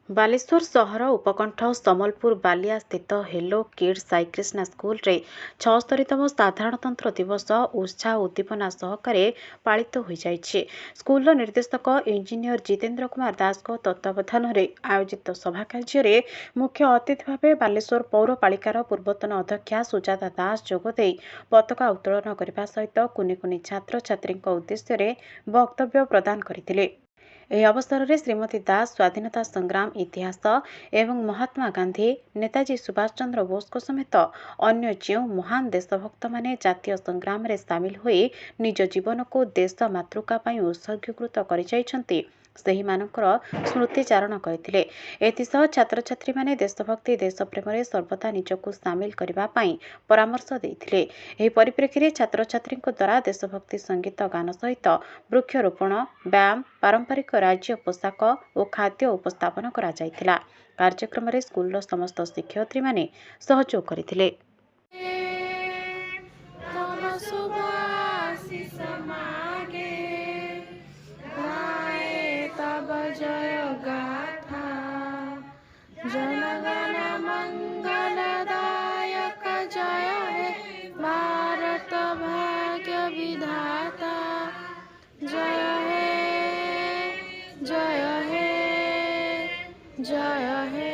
ବାଲେଶ୍ୱର ସହର ଉପକଣ୍ଠ ସମ୍ବଲପୁର ବାଲିଆ ସ୍ଥିତ ହେଲୋ କିଡ୍ସ ସାଇକ୍ରିଷ୍ଣା ସ୍କୁଲରେ 76ତମ ସାଧାରଣତନ୍ତ୍ର ଦିବସ ଉତ୍ସାହ ଓ ଉଦ୍ଦୀପନା ସହକାରେ ପାଳିତ ହୋଇଯାଇଛି। ସ୍କୁଲର ନିର୍ଦ୍ଦେଶକ ଇଞ୍ଜିନିୟର ଜିତେନ୍ଦ୍ର କୁମାର ଦାସଙ୍କ ତତ୍ତ୍ୱାବଧାନରେ ଆୟୋଜିତ ସଭା କାର୍ଯ୍ୟରେ ମୁଖ୍ୟ ଅତିଥି ଭାବେ ବାଲେଶ୍ୱର ପୌରପାଳିକାର ପୂର୍ବତନ ଅଧ୍ୟକ୍ଷା ସୁଜାତା ଦାସ ଯୋଗଦେଇ ପତାକା ଉତ୍ତୋଳନ କରିବା ସହିତ କୁନି କୁନି ଛାତ୍ରଛାତ୍ରୀଙ୍କ ଉଦ୍ଦେଶ୍ୟରେ ବକ୍ତବ୍ୟ ପ୍ରଦାନ କରିଥିଲେ। ଏହି ଅବସରରେ ଶ୍ରୀମତୀ ଦାସ ସ୍ୱାଧୀନତା ସଂଗ୍ରାମ ଇତିହାସ ଏବଂ ମହାତ୍ମା ଗାନ୍ଧୀ ନେତାଜୀ ସୁଭାଷ ଚନ୍ଦ୍ର ବୋଷଙ୍କ ସମେତ ଅନ୍ୟ ଯେଉଁ ମହାନ ଦେଶଭକ୍ତମାନେ ଜାତୀୟ ସଂଗ୍ରାମରେ ସାମିଲ ହୋଇ ନିଜ ଜୀବନକୁ ଦେଶ ମାତୃକା ପାଇଁ ଉତ୍ସର୍ଗୀକୃତ କରିଯାଇଛନ୍ତି ସେହିମାନଙ୍କର ସ୍ମୃତିଚାରଣ କରିଥିଲେ। ଏଥିସହ ଛାତ୍ରଛାତ୍ରୀମାନେ ଦେଶଭକ୍ତି ଦେଶପ୍ରେମରେ ସର୍ବଦା ନିଜକୁ ସାମିଲ କରିବା ପାଇଁ ପରାମର୍ଶ ଦେଇଥିଲେ। ଏହି ପରିପ୍ରେକ୍ଷୀରେ ଛାତ୍ରଛାତ୍ରୀଙ୍କ ଦ୍ୱାରା ଦେଶଭକ୍ତି ସଙ୍ଗୀତ ଗାନ ସହିତ ବୃକ୍ଷରୋପଣ ବ୍ୟାୟାମ ପାରମ୍ପରିକ ରାଜ୍ୟ ପୋଷାକ ଓ ଖାଦ୍ୟ ଉପସ୍ଥାପନ କରାଯାଇଥିଲା। କାର୍ଯ୍ୟକ୍ରମରେ ସ୍କୁଲର ସମସ୍ତ ଶିକ୍ଷୟିତ୍ରୀମାନେ ସହଯୋଗ କରିଥିଲେ। जनगण मंगलदायक जय हे भारत भाग्य विधाता जय हे जय हे जय हे।